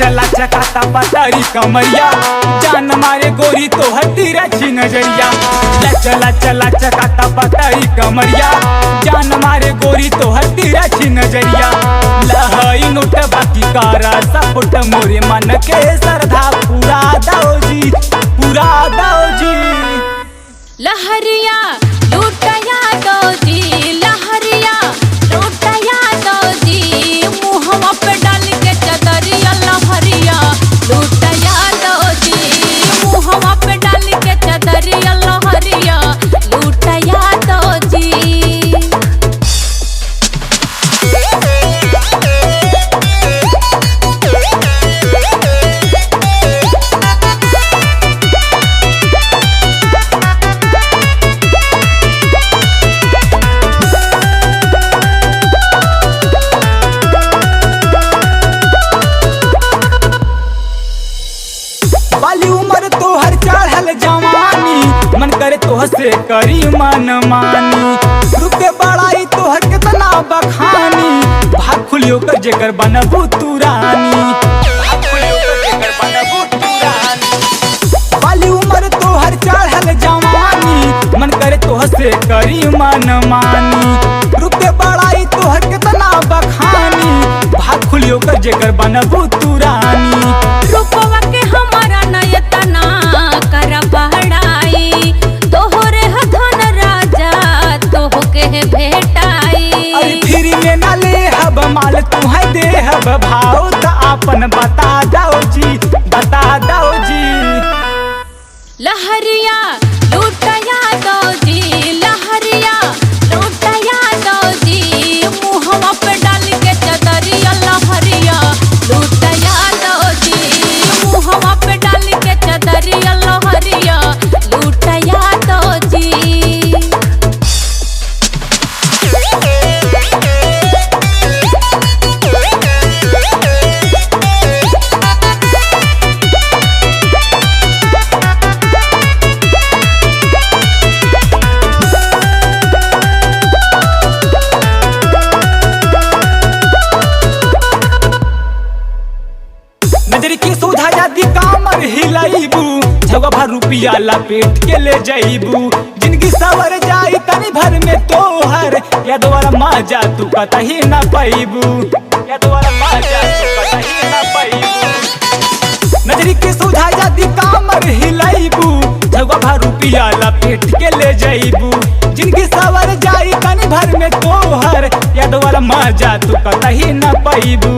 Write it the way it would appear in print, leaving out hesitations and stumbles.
चला चकाता पतरी कमरिया, जान मारे गोरी तो हतीरा छी नजरिया। चला चला चकाता पतरी कमरिया, जान मारे गोरी तो हतीरा छी नजरिया। लहई नोट बाकी कारा सपुट मोरे मन के सरधा पूरा दाओ जी, पूरा दाओ जी। लहरिया लूटया दो जी, लहरिया लूटया दो जी। मुहवा पे डाल के चदरिया लहरिया लूटया दो जी। मुहवा पे डाल के चदरिया लहरिया लूटया दो जी। वाली उम्र तोहर चढ़ल जवानी, मन करे तोह से करी मन मानी। रुपये बड़ाई तोहर कितना बखानी, भाग खुलियो कर जेकर बनबू तू रानी, भाग खुलियो कर जेकर बनबू तू रानी। वाली उम्र तोहर चढ़ल जवानी, मन करे तोह से करी मन मानी। रुपये बड़ाई तोहर कितना बखानी, भाग खुलियो कर जेकर बनबू तू रानी। रूपवा के हमारा नयतना कर बढ़ाई, तोहरे धन राजा तोह के भेटाई। अरे फिर में ना ले हब माल तुम्हें दे हब भाव त आपन बता दो जी, बता दो जी। लहरिया लूटया दो जी, लहरिया लूटया दो जी। मुहवा पे डाल के चदरिया लहरिया लूटया दो जी। मुहवा पे डाल के चदरिया लहरिया लूटया दो जी। नजर की सुधा जाती कामर हिलाइबू, जगह भर रुपिया लपेट के ले जाइबू। जिंदगी सवर जाई तनी भर में तोहर, या दोबारा मजा तू कतही न पाइबू, या दोबारा मजा तू कतही न पाइबू। नजर की सुधा जाती कामर हिलाइबू, जगह भर रुपिया लपेट के ले जाइबू। जिंदगी सवर जाई तनी भर में तोहर, या दोबारा मजा तू कतही न पाइबू।